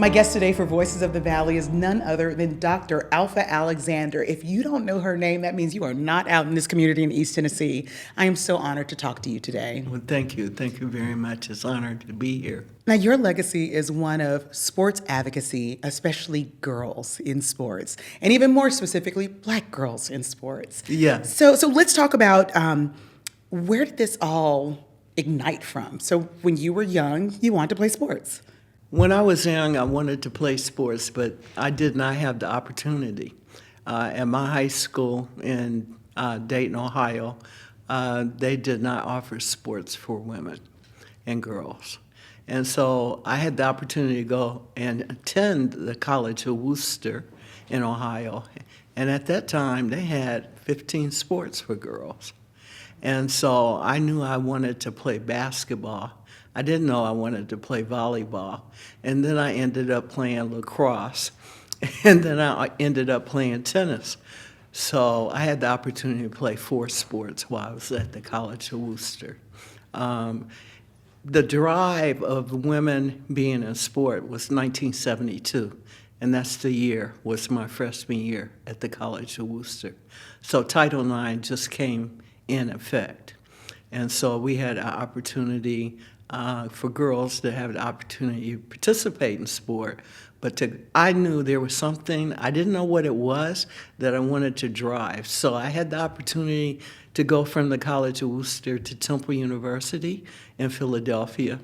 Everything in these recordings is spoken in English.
My guest today for Voices of the Valley is none other than Dr. Alpha Alexander. If you don't know her name, that means you are not out in this community in East Tennessee. I am so honored to talk to you today. Well, thank you. Thank you very much. It's an honor to be here. Now, your legacy is one of sports advocacy, especially girls in sports, and even more specifically, Black girls in sports. Yes. So let's talk about where did this all ignite from? So when you were young, you wanted to play sports. When I was young, I wanted to play sports, but I did not have the opportunity. At my high school in Dayton, Ohio, they did not offer sports for women and girls. And so I had the opportunity to go and attend the College of Worcester in Ohio. And at that time, they had 15 sports for girls. And so I knew I wanted to play basketball. I didn't know I wanted to play volleyball. And then I ended up playing lacrosse. And then I ended up playing tennis. So I had the opportunity to play 4 sports while I was at the College of Worcester. The drive of women being in sport was 1972. And that's the year, was my freshman year at the College of Worcester. So Title IX just came in effect. And so we had an opportunity for girls to have the opportunity to participate in sport. But I knew there was something, I didn't know what it was, that I wanted to drive. So I had the opportunity to go from the College of Worcester to Temple University in Philadelphia.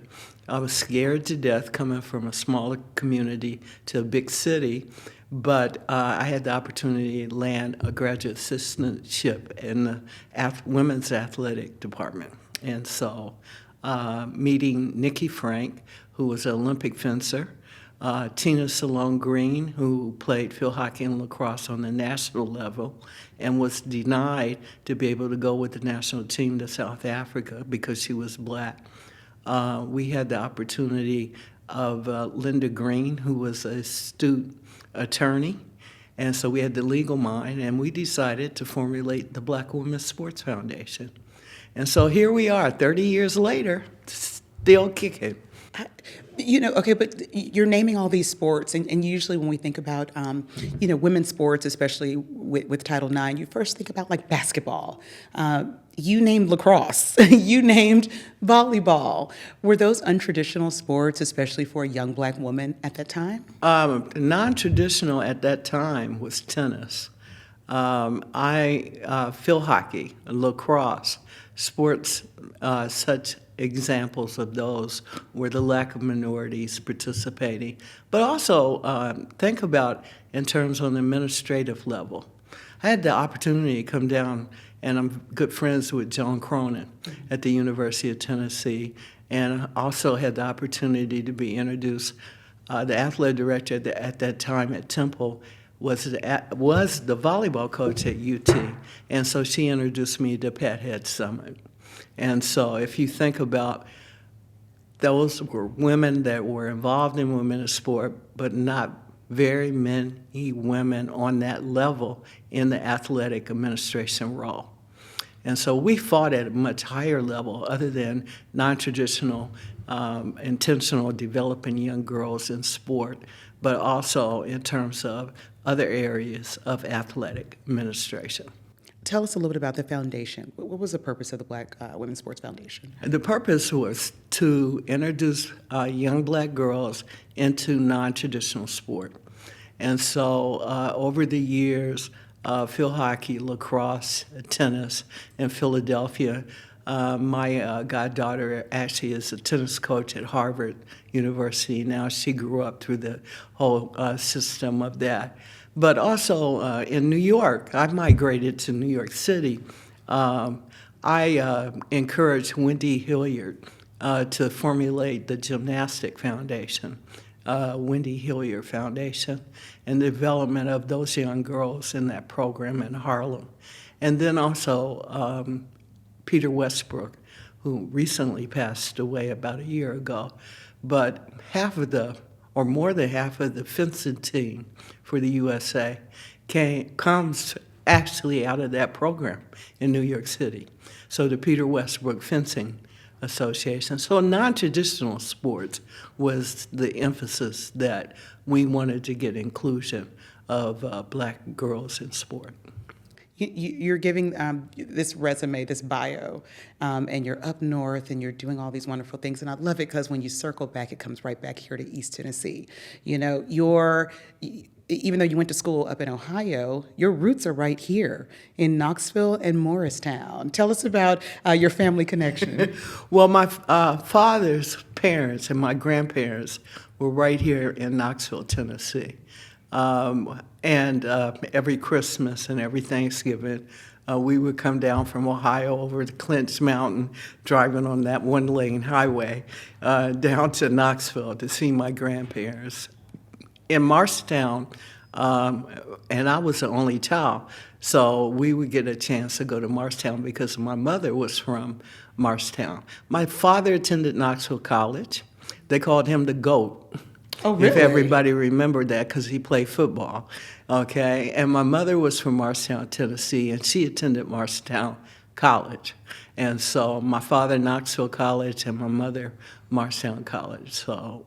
I was scared to death coming from a smaller community to a big city, but I had the opportunity to land a graduate assistantship in the women's athletic department. And so meeting Nikki Frank, who was an Olympic fencer, Tina Salone Green, who played field hockey and lacrosse on the national level and was denied to be able to go with the national team to South Africa because she was Black. We had the opportunity of Linda Green, who was a astute attorney, and so we had the legal mind, and we decided to formulate the Black Women's Sports Foundation. And so here we are, 30 years later, still kicking. Okay, but you're naming all these sports, and usually when we think about, women's sports, especially with Title IX, you first think about like basketball. You named lacrosse. You named volleyball. Were those untraditional sports, especially for a young Black woman at that time? Non-traditional at that time was tennis. Field hockey, lacrosse, sports such examples of those were the lack of minorities participating. But also think about in terms on the administrative level. I had the opportunity to come down, and I'm good friends with John Cronin at the University of Tennessee, and I also had the opportunity to be introduced. The athletic director at that time at Temple was the volleyball coach at UT, and so she introduced me to Pat Head Summit. And so if you think about, those were women that were involved in women's sport, but not very many women on that level in the athletic administration role. And so we fought at a much higher level other than non-traditional, intentional developing young girls in sport, but also in terms of other areas of athletic administration. Tell us a little bit about the foundation. What was the purpose of the Black Women's Sports Foundation? The purpose was to introduce young Black girls into non-traditional sport. And so over the years, field hockey, lacrosse, tennis in Philadelphia, my goddaughter actually is a tennis coach at Harvard University. Now she grew up through the whole system of that. But also in New York, I migrated to New York City. I encouraged Wendy Hilliard to formulate the Gymnastic Foundation, Wendy Hilliard Foundation, and the development of those young girls in that program in Harlem. And then also Peter Westbrook, who recently passed away about a year ago. But more than half of the fencing team for the USA comes actually out of that program in New York City. So the Peter Westbrook Fencing Association. So non-traditional sports was the emphasis that we wanted to get inclusion of black girls in sport. You're giving this resume, this bio, and you're up north and you're doing all these wonderful things. And I love it because when you circle back, it comes right back here to East Tennessee. You know, even though you went to school up in Ohio, your roots are right here in Knoxville and Morristown. Tell us about your family connection. Well, my father's parents and my grandparents were right here in Knoxville, Tennessee. And every Christmas and every Thanksgiving, we would come down from Ohio over to Clinch Mountain, driving on that one-lane highway down to Knoxville to see my grandparents. In Morristown, and I was the only child, so we would get a chance to go to Morristown because my mother was from Morristown. My father attended Knoxville College. They called him the GOAT. Oh, really? If everybody remembered that, because he played football, okay? And my mother was from Morristown, Tennessee, and she attended Morristown College. And so my father, Knoxville College, and my mother, Morristown College. So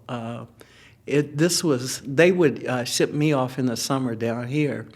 they would ship me off in the summer down here.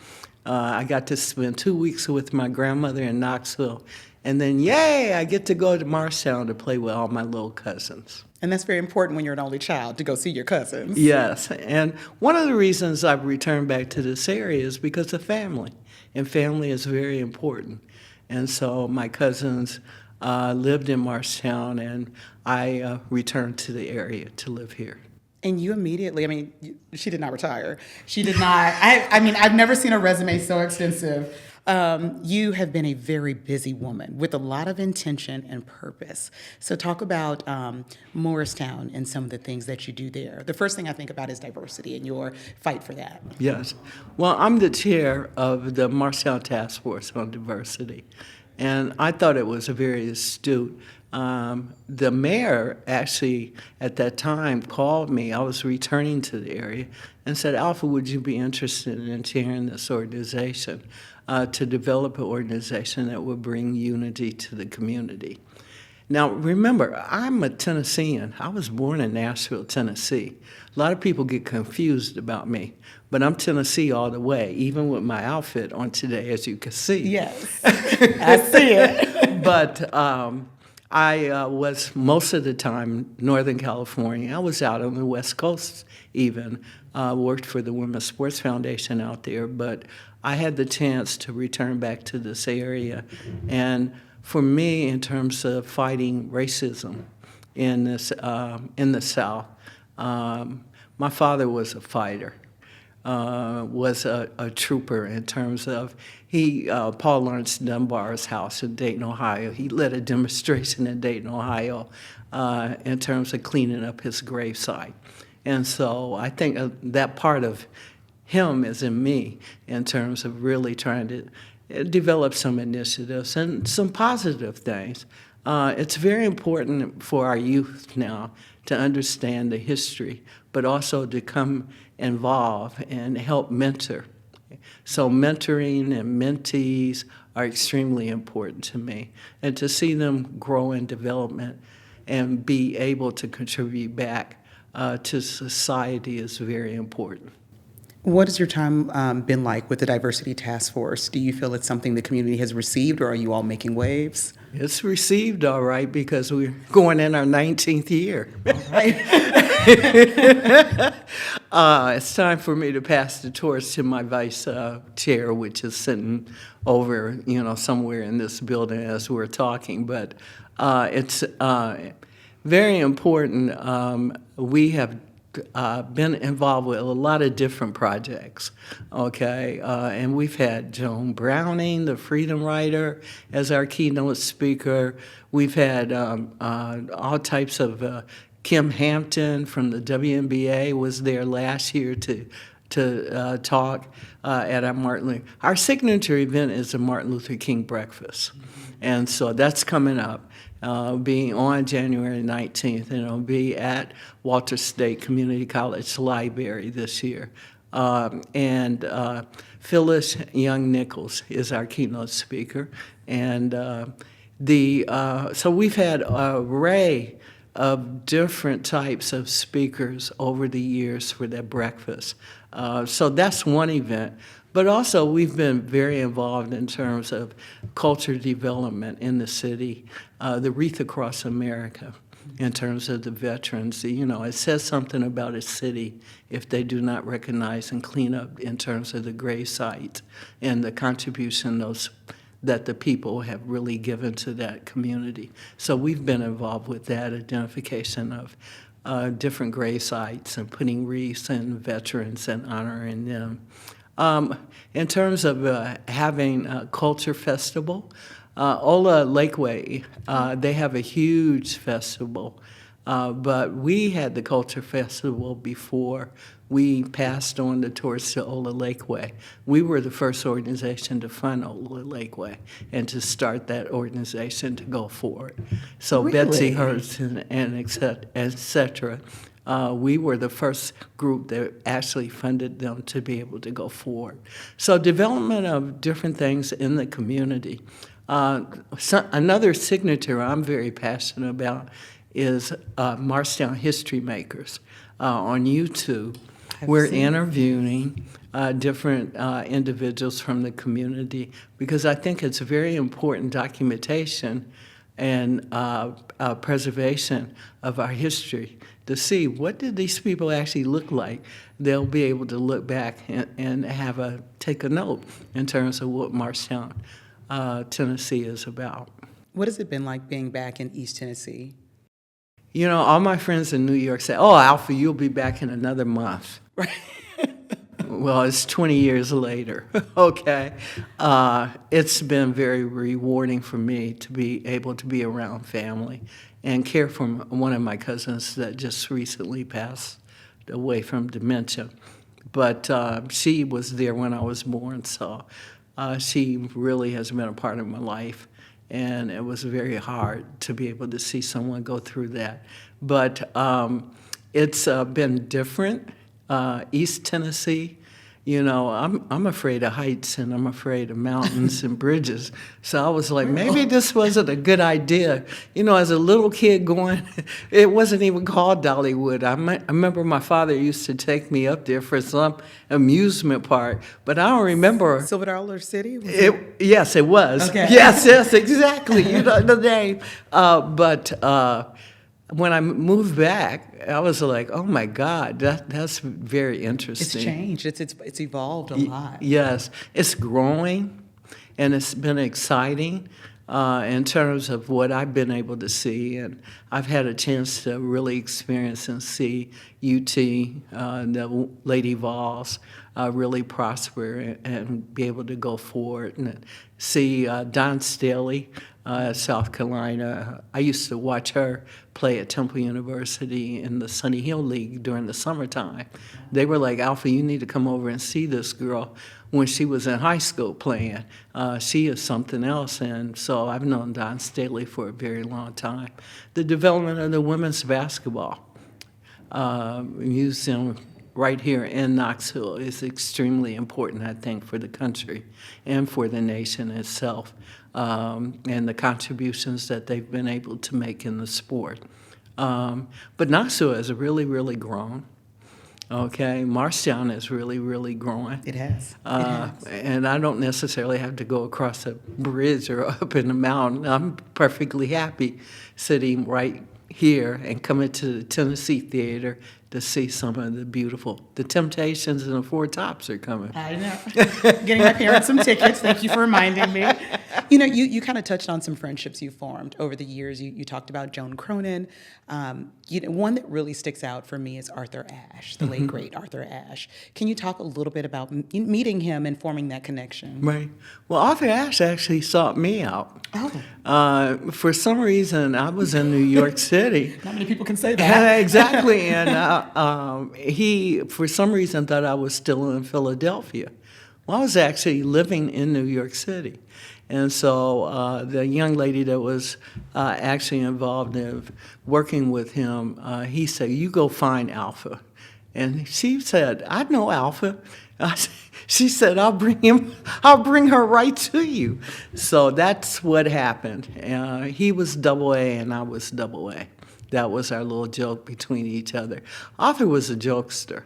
I got to spend 2 weeks with my grandmother in Knoxville, and then, yay, I get to go to Morristown to play with all my little cousins. And that's very important when you're an only child, to go see your cousins. Yes, and one of the reasons I've returned back to this area is because of family, and family is very important. And so my cousins lived in Morristown, and I returned to the area to live here. And you immediately, I mean, she did not retire. She did not, I mean, I've never seen a resume so extensive. You have been a very busy woman with a lot of intention and purpose. So talk about Morristown and some of the things that you do there. The first thing I think about is diversity and your fight for that. Yes. Well, I'm the chair of the Morristown Task Force on Diversity, and I thought it was a very astute. The mayor actually at that time called me. I was returning to the area and said, Alpha, would you be interested in chairing this organization to develop an organization that would bring unity to the community? Now, remember, I'm a Tennessean. I was born in Nashville, Tennessee. A lot of people get confused about me, but I'm Tennessee all the way, even with my outfit on today, as you can see. Yes, I see it. But I was most of the time Northern California. I was out on the West Coast even, worked for the Women's Sports Foundation out there, but I had the chance to return back to this area. And for me, in terms of fighting racism in the South, my father was a fighter. Was a trooper in terms of Paul Lawrence Dunbar's house in Dayton, Ohio. He led a demonstration in Dayton, Ohio, in terms of cleaning up his gravesite. And so I think that part of him is in me in terms of really trying to develop some initiatives and some positive things. It's very important for our youth now to understand the history, but also to come involved and help mentor. So mentoring and mentees are extremely important to me. And to see them grow in development and be able to contribute back to society is very important. What has your time been like with the Diversity Task Force? Do you feel it's something the community has received, or are you all making waves? It's received all right because we're going in our 19th year. Right. It's time for me to pass the torch to my vice chair, which is sitting over, somewhere in this building as we're talking. But it's very important. We have been involved with a lot of different projects, okay? And we've had Joan Browning, the Freedom Rider, as our keynote speaker. We've had all types of, Kim Hampton from the WNBA was there last year to talk at our signature event is the Martin Luther King breakfast. And so that's coming up. Being on January 19th, and it'll be at Walter State Community College Library this year. And Phyllis Young Nichols is our keynote speaker, and So we've had an array of different types of speakers over the years for that breakfast. So that's one event. But also, we've been very involved in terms of culture development in the city, the Wreath Across America, in terms of the veterans. You know, it says something about a city if they do not recognize and clean up in terms of the grave sites and the contribution that the people have really given to that community. So we've been involved with that identification of different grave sites and putting wreaths in veterans and honoring them. In terms of having a culture festival, Ola Lakeway, they have a huge festival, but we had the culture festival before we passed on the torch to Ola Lakeway. We were the first organization to fund Ola Lakeway and to start that organization to go forward. So Really? Betsy Hurst and et cetera. We were the first group that actually funded them to be able to go forward. So development of different things in the community. Another signature I'm very passionate about is Marshtown History Makers on YouTube. We're interviewing different individuals from the community because I think it's very important documentation and preservation of our history to see what did these people actually look like. They'll be able to look back and take a note in terms of what Marshtown, Tennessee is about. What has it been like being back in East Tennessee? You know, all my friends in New York say, "Oh, Alpha, you'll be back in another month." Right. Well, it's 20 years later, okay? It's been very rewarding for me to be able to be around family and care for one of my cousins that just recently passed away from dementia. But she was there when I was born, so she really has been a part of my life. And it was very hard to be able to see someone go through that. But it's been different. East Tennessee, you know, I'm afraid of heights and I'm afraid of mountains and bridges. So I was like, maybe this wasn't a good idea. You know, as a little kid going, it wasn't even called Dollywood. I remember my father used to take me up there for some amusement park, but I don't remember. Silver Dollar City? Yes, it was. Okay. Yes, exactly. You know the name. But when I moved back, I was like, "Oh my God, that's very interesting." It's changed. It's evolved a lot. Yes, it's growing, and it's been exciting in terms of what I've been able to see, and I've had a chance to really experience and see UT, the Lady Vols, really prosper and be able to go forward, and see Don Staley, South Carolina. I used to watch her play at Temple University in the Sunny Hill League during the summertime. They were like, "Alpha, you need to come over and see this girl." When she was in high school playing, she is something else, and so I've known Don Staley for a very long time. The development of the women's basketball museum right here in Knoxville is extremely important, I think, for the country and for the nation itself, and the contributions that they've been able to make in the sport. But Knoxville has really, really grown. Okay, Marshtown is really, really growing. It has. And I don't necessarily have to go across a bridge or up in the mountain. I'm perfectly happy sitting right here and coming to the Tennessee Theater to see some of the Temptations and the Four Tops are coming. I know. Getting my parents some tickets. Thank you for reminding me. You know, you kind of touched on some friendships you formed over the years. You talked about Joan Cronin. You know, one that really sticks out for me is Arthur Ashe, the late great Arthur Ashe. Can you talk a little bit about meeting him and forming that connection? Right. Well, Arthur Ashe actually sought me out. Oh. For some reason, I was in New York City. Not many people can say that. Exactly. And he, for some reason, thought I was still in Philadelphia. Well, I was actually living in New York City. And so the young lady that was actually involved in working with him, he said, "You go find Alpha." And she said, I know Alpha. She said, I'll bring her right to you. So that's what happened. He was double A and I was double A. That was our little joke between each other. Arthur was a jokester.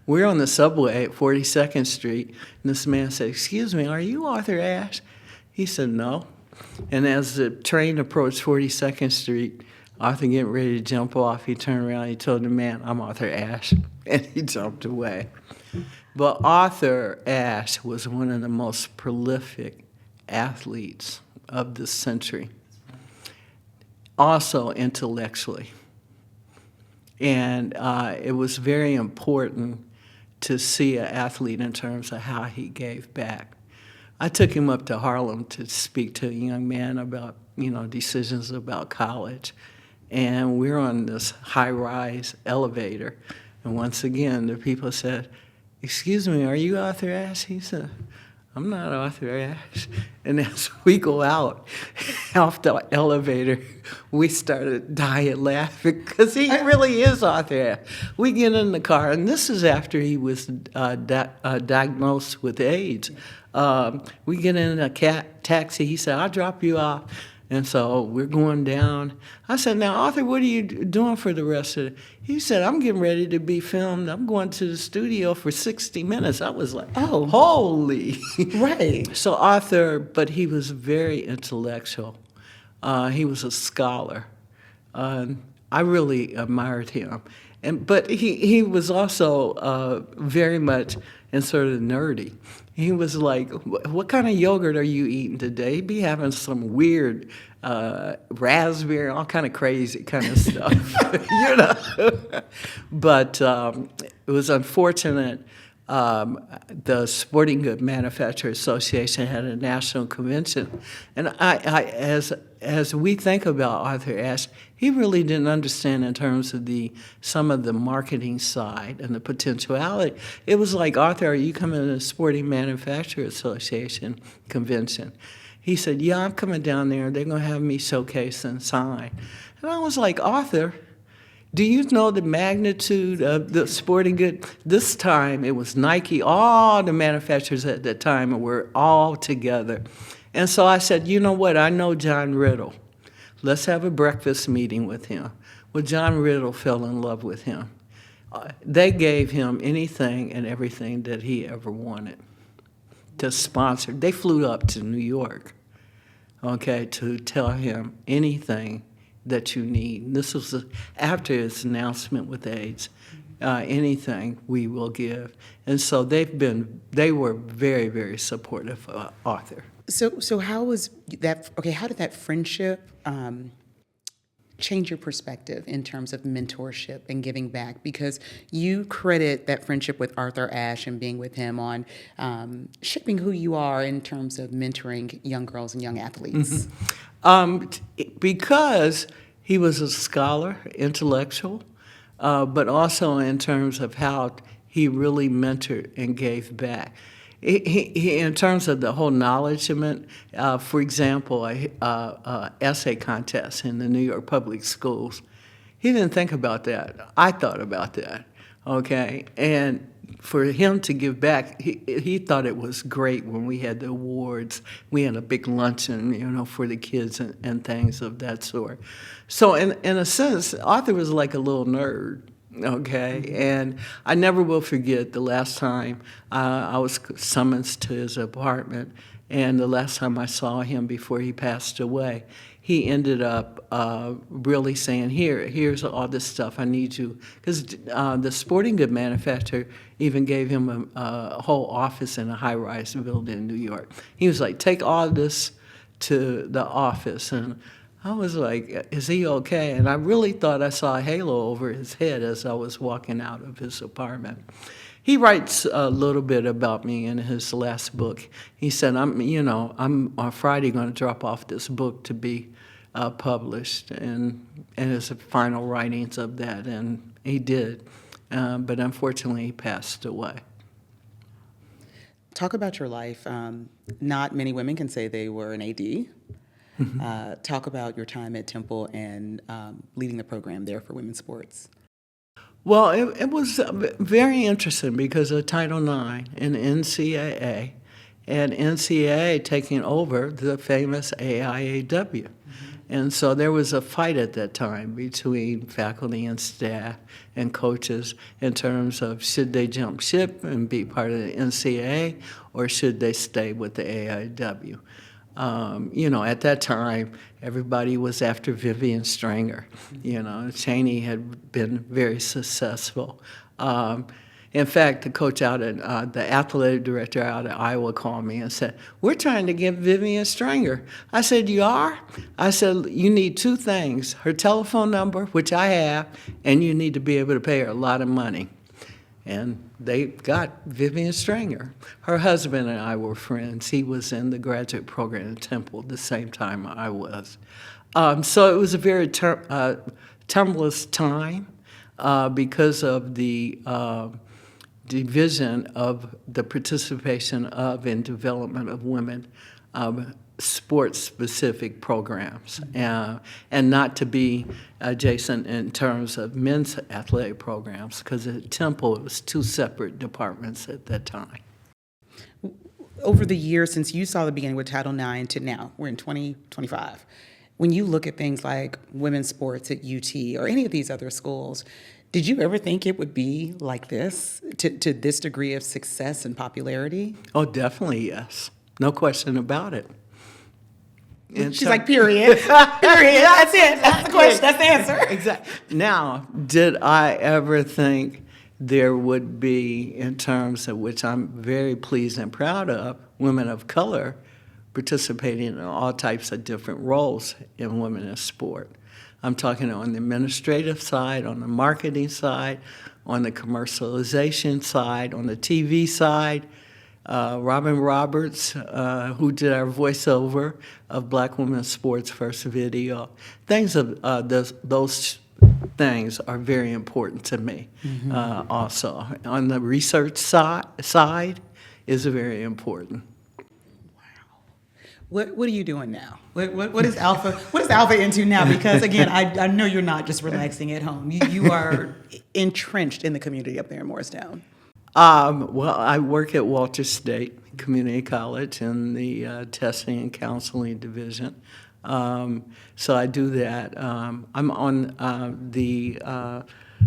We're on the subway at 42nd Street, and this man said, excuse me, are you Arthur Ashe? He said, no. And as the train approached 42nd Street, Arthur getting ready to jump off, he turned around, he told the man, I'm Arthur Ashe, and he jumped away. But Arthur Ashe was one of the most prolific athletes of the century, also intellectually. And it was very important to see an athlete in terms of how he gave back. I took him up to Harlem to speak to a young man about, decisions about college. And we're on this high-rise elevator. And once again, the people said, excuse me, are you Arthur Ashe? He said, I'm not Arthur Ashe. And as we go out off the elevator, we started dying laughing because he really is Arthur Ashe. We get in the car, and this is after he was diagnosed with AIDS. We get in a taxi. He said, I'll drop you off. And so we're going down. I said, now, Arthur, what are you doing for the rest of it? He said, I'm getting ready to be filmed. I'm going to the studio for 60 minutes. I was like, oh, holy. Right. So Arthur, but he was very intellectual. He was a scholar. I really admired him. But he was also very much and sort of nerdy. He was like, what kind of yogurt are you eating today? He'd be having some weird raspberry, all kind of crazy kind of stuff, But it was unfortunate. The Sporting Good Manufacturers Association had a national convention, and as we think about Arthur Ashe, he really didn't understand in terms of some of the marketing side and the potentiality. It was like, Arthur, are you coming to the Sporting Manufacturers Association convention? He said, yeah, I'm coming down there. They're going to have me showcase and sign. And I was like, Arthur, do you know the magnitude of the sporting good? This time it was Nike. All the manufacturers at that time were all together. And so I said, you know what? I know John Riddle. Let's have a breakfast meeting with him. Well, John Riddle fell in love with him. They gave him anything and everything that he ever wanted to sponsor. They flew up to New York, to tell him anything that you need. This was after his announcement with AIDS. Anything we will give. And so they were very, very supportive of Arthur. So how was that, how did that friendship change your perspective in terms of mentorship and giving back? Because you credit that friendship with Arthur Ashe and being with him on shaping who you are in terms of mentoring young girls and young athletes. Because he was a scholar, intellectual, but also in terms of how he really mentored and gave back. He in terms of the whole knowledgement, for example, a essay contest in the New York public schools, he didn't think about that. I thought about that, and for him to give back, he thought it was great when we had the awards. We had a big luncheon, for the kids and things of that sort. So in a sense, Arthur was like a little nerd, and I never will forget the last time I was summoned to his apartment, and the last time I saw him before he passed away, he ended up really saying, here's all this stuff, I need you. Because the sporting good manufacturer even gave him a whole office in a high-rise building in New York. He was like, take all this to the office. And I was like, is he okay? And I really thought I saw a halo over his head as I was walking out of his apartment. He writes a little bit about me in his last book. He said, I'm on Friday going to drop off this book to be published, and his final writings of that, and he did. But unfortunately, he passed away. Talk about your life. Not many women can say they were an AD. Talk about your time at Temple and leading the program there for women's sports. Well, it was very interesting because of Title IX and NCAA, and NCAA taking over the famous AIAW. And so there was a fight at that time between faculty and staff and coaches in terms of should they jump ship and be part of the NCAA or should they stay with the AIW. At that time, everybody was after Vivian Stringer. Cheney had been very successful. In fact, the coach the athletic director out of Iowa called me and said, "We're trying to get Vivian Stringer." I said, "You are?" I said, "You need two things, her telephone number, which I have, and you need to be able to pay her a lot of money." And they got Vivian Stringer. Her husband and I were friends. He was in the graduate program at Temple the same time I was. So it was a very tumultuous time because of the division of the participation of and development of women sports-specific programs, and not to be adjacent in terms of men's athletic programs, because at Temple it was two separate departments at that time. Over the years since you saw the beginning with Title IX to now, we're in 2025. When you look at things like women's sports at UT or any of these other schools, did you ever think it would be like this, to this degree of success and popularity? Oh, definitely, yes. No question about it. She's like, period. Period. That's it. That's the question. That's the answer. Exactly. Now, did I ever think there would be, in terms of which I'm very pleased and proud of, women of color participating in all types of different roles in women in sport? I'm talking on the administrative side, on the marketing side, on the commercialization side, on the TV side. Robin Roberts, who did our voiceover of Black Women's Sports First Video. Things of those things are very important to me. Also, on the research side is very important. What are you doing now? What is Alpha? What is Alpha into now? Because again, I know you're not just relaxing at home. You are entrenched in the community up there in Morristown. Well, I work at Walter State Community College in the testing and counseling division. So I do that. I'm on the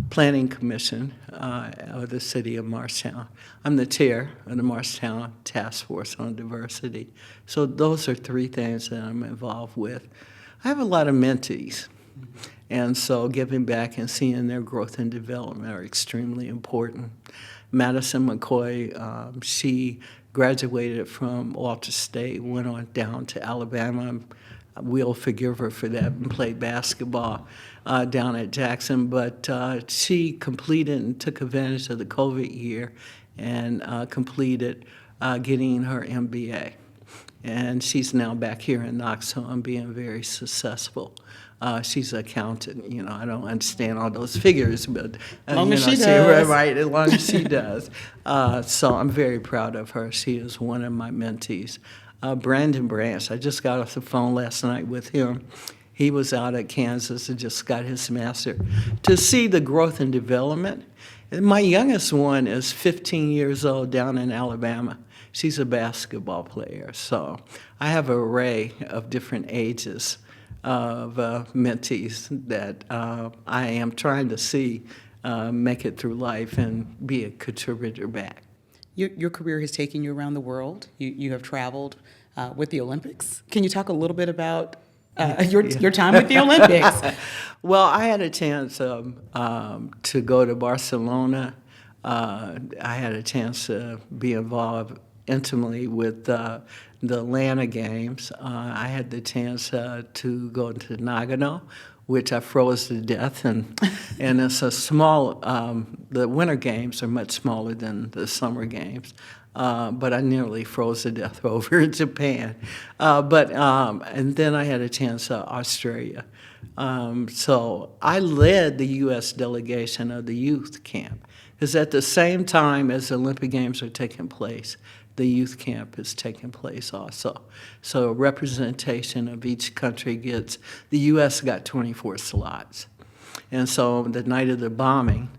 Planning Commission of the city of Morristown. I'm the chair of the Morristown Task Force on Diversity. So those are three things that I'm involved with. I have a lot of mentees, and so giving back and seeing their growth and development are extremely important. Madison McCoy, she graduated from Walter State, went on down to Alabama. We'll forgive her for that, and played basketball down at Jackson. But she completed and took advantage of the COVID year and completed getting her MBA. And she's now back here in Knoxville and being very successful. She's an accountant. I don't understand all those figures, but as long as she does. Right, as long as she does. So I'm very proud of her. She is one of my mentees. Brandon Branch, I just got off the phone last night with him. He was out at Kansas and just got his master. To see the growth and development, my youngest one is 15 years old down in Alabama. She's a basketball player. So I have an array of different ages of mentees that I am trying to see make it through life and be a contributor back. Your career has taken you around the world. You have traveled with the Olympics. Can you talk a little bit about your time with the Olympics? Well, I had a chance to go to Barcelona. I had a chance to be involved intimately with the Atlanta Games. I had the chance to go to Nagano, which I froze to death, and it's a small. The Winter Games are much smaller than the Summer Games, but I nearly froze to death over in Japan. And then I had a chance to Australia. So I led the U.S. delegation of the youth camp, because at the same time as the Olympic Games are taking place, the youth camp is taking place also. So a representation of each country the U.S. got 24 slots. And so the night of the bombing,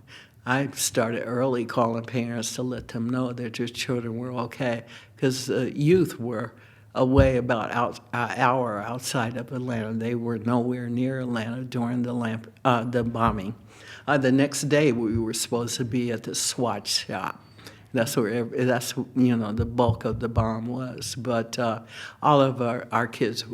I started early calling parents to let them know that your children were okay, because youth were away about an hour outside of Atlanta. They were nowhere near Atlanta during the bombing. The next day, we were supposed to be at the SWAT shop. That's the bulk of the bomb was. But all of our kids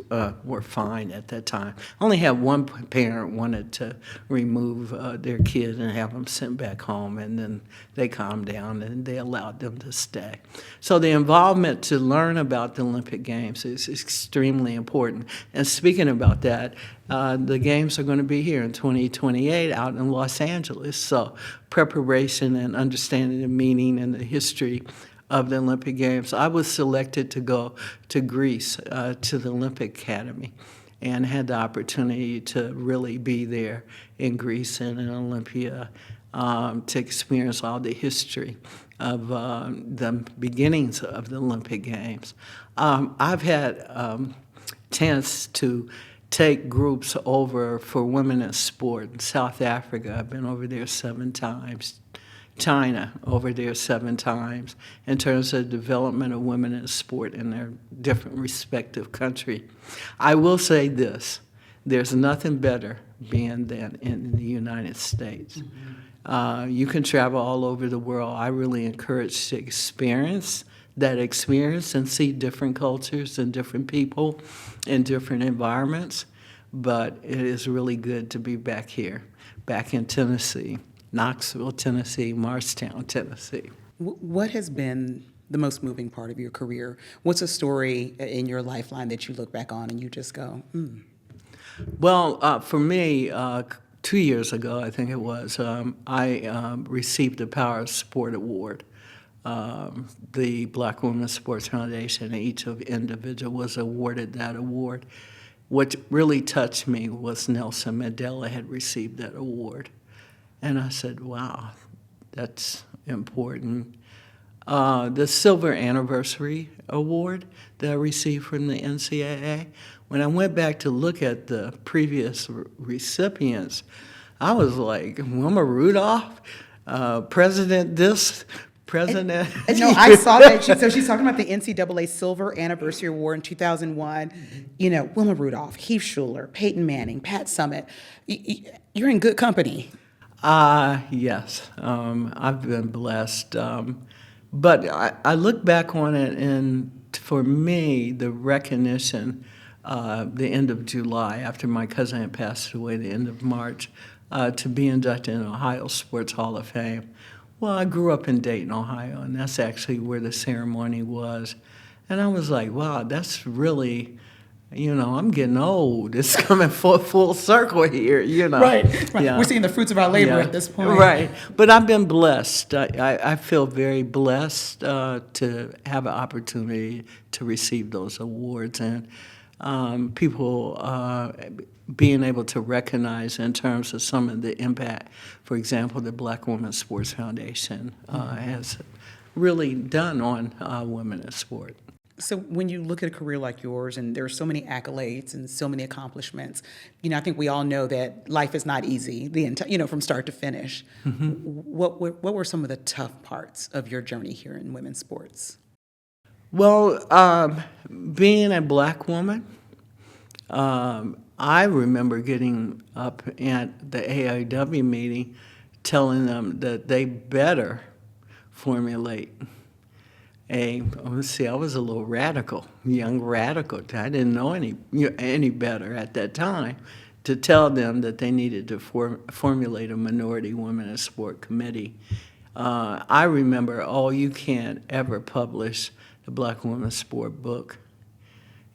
were fine at that time. Only had one parent wanted to remove their kid and have them sent back home, and then they calmed down and they allowed them to stay. So the involvement to learn about the Olympic Games is extremely important. And speaking about that, the games are going to be here in 2028 out in Los Angeles. So preparation and understanding the meaning and the history of the Olympic Games. I was selected to go to Greece, to the Olympic Academy, and had the opportunity to really be there in Greece and in Olympia, to experience all the history of the beginnings of the Olympic Games. I've had chance to take groups over for women in sport. In South Africa, I've been over there 7 times. China, over there 7 times, in terms of development of women in sport in their different respective country. I will say this, there's nothing better being than in the United States. You can travel all over the world. I really encourage to experience that experience and see different cultures and different people in different environments. But it is really good to be back here, back in Tennessee, Knoxville, Tennessee, Marshtown, Tennessee. What has been the most moving part of your career? What's a story in your lifeline that you look back on and you just go, Well, for me, 2 years ago, I think it was, I received the Power of Sport Award. The Black Women's Sports Foundation, each individual was awarded that award. What really touched me was Nelson Mandela had received that award. And I said, wow, that's important. The Silver Anniversary Award that I received from the NCAA, when I went back to look at the previous recipients, I was like, Wilma Rudolph, President this, President. And no, I saw that. So she's talking about the NCAA Silver Anniversary Award in 2001. You know, Wilma Rudolph, Heath Schuler, Peyton Manning, Pat Summitt. You're in good company. Yes, I've been blessed. But I look back on it, and for me, the recognition, the end of July, after my cousin had passed away, the end of March, to be inducted in Ohio Sports Hall of Fame. Well, I grew up in Dayton, Ohio, and that's actually where the ceremony was. And I was like, wow, that's really, I'm getting old. It's coming full circle here, Right. Yeah. We're seeing the fruits of our labor at this point. Right. But I've been blessed. I feel very blessed to have an opportunity to receive those awards, and people being able to recognize in terms of some of the impact. For example, the Black Women's Sports Foundation has really done on women in sport. So when you look at a career like yours, and there are so many accolades and so many accomplishments, I think we all know that life is not easy, from start to finish. What were some of the tough parts of your journey here in women's sports? Well, being a Black woman, I remember getting up at the AIW meeting telling them that they better formulate I was a little radical, young radical. I didn't know any better at that time, to tell them that they needed to formulate a minority women in sport committee. I remember, you can't ever publish the Black Women's Sport book.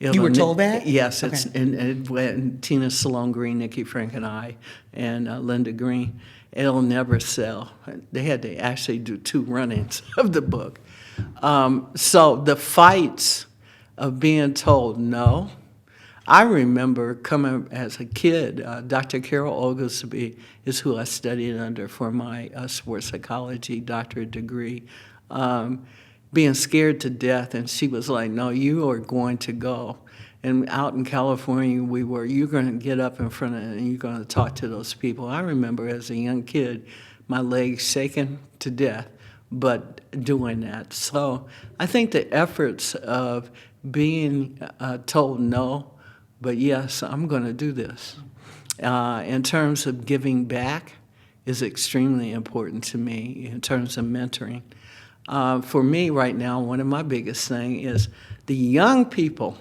You were told that? Yes, Okay. and Tina Salone Green, Nikki Frank, and I, and Linda Green. It'll never sell. They had to actually do 2 run-ins of the book. So the fights of being told no, I remember coming as a kid. Dr. Carol Oglesby is who I studied under for my sports psychology doctorate degree. Being scared to death, and she was like, no, you are going to go. And out in California, you're going to get up in front of it and you're going to talk to those people. I remember as a young kid my legs shaking to death, but doing that. So I think the efforts of being told no, but yes, I'm going to do this, in terms of giving back, is extremely important to me in terms of mentoring. For me right now, one of my biggest things is the young people,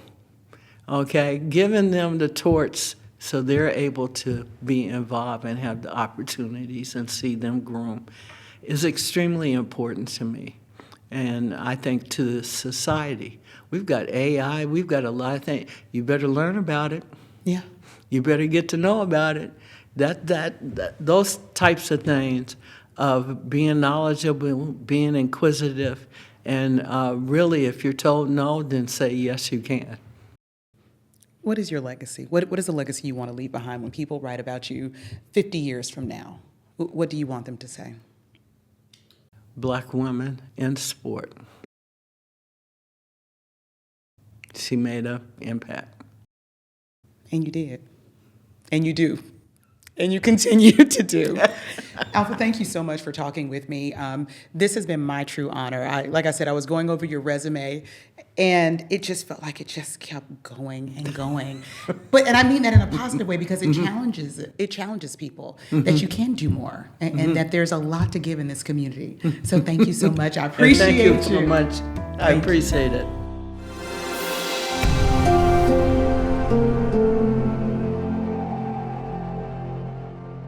okay, giving them the torch so they're able to be involved and have the opportunities and see them groom is extremely important to me. And I think to the society, we've got AI, we've got a lot of things. You better learn about it. Yeah. You better get to know about it. Those types of things of being knowledgeable, being inquisitive, and really, if you're told no, then say yes, you can. What is your legacy? What is the legacy you want to leave behind when people write about you 50 years from now? What do you want them to say? Black women in sport. She made an impact. And you did. And you do. And you continue to do. Alpha, thank you so much for talking with me. This has been my true honor. Like I said, I was going over your resume, and it just felt like it just kept going and going. And I mean that in a positive way, because it challenges people that you can do more, and that there's a lot to give in this community. So thank you so much. I appreciate Thank you so you. much. I appreciate it.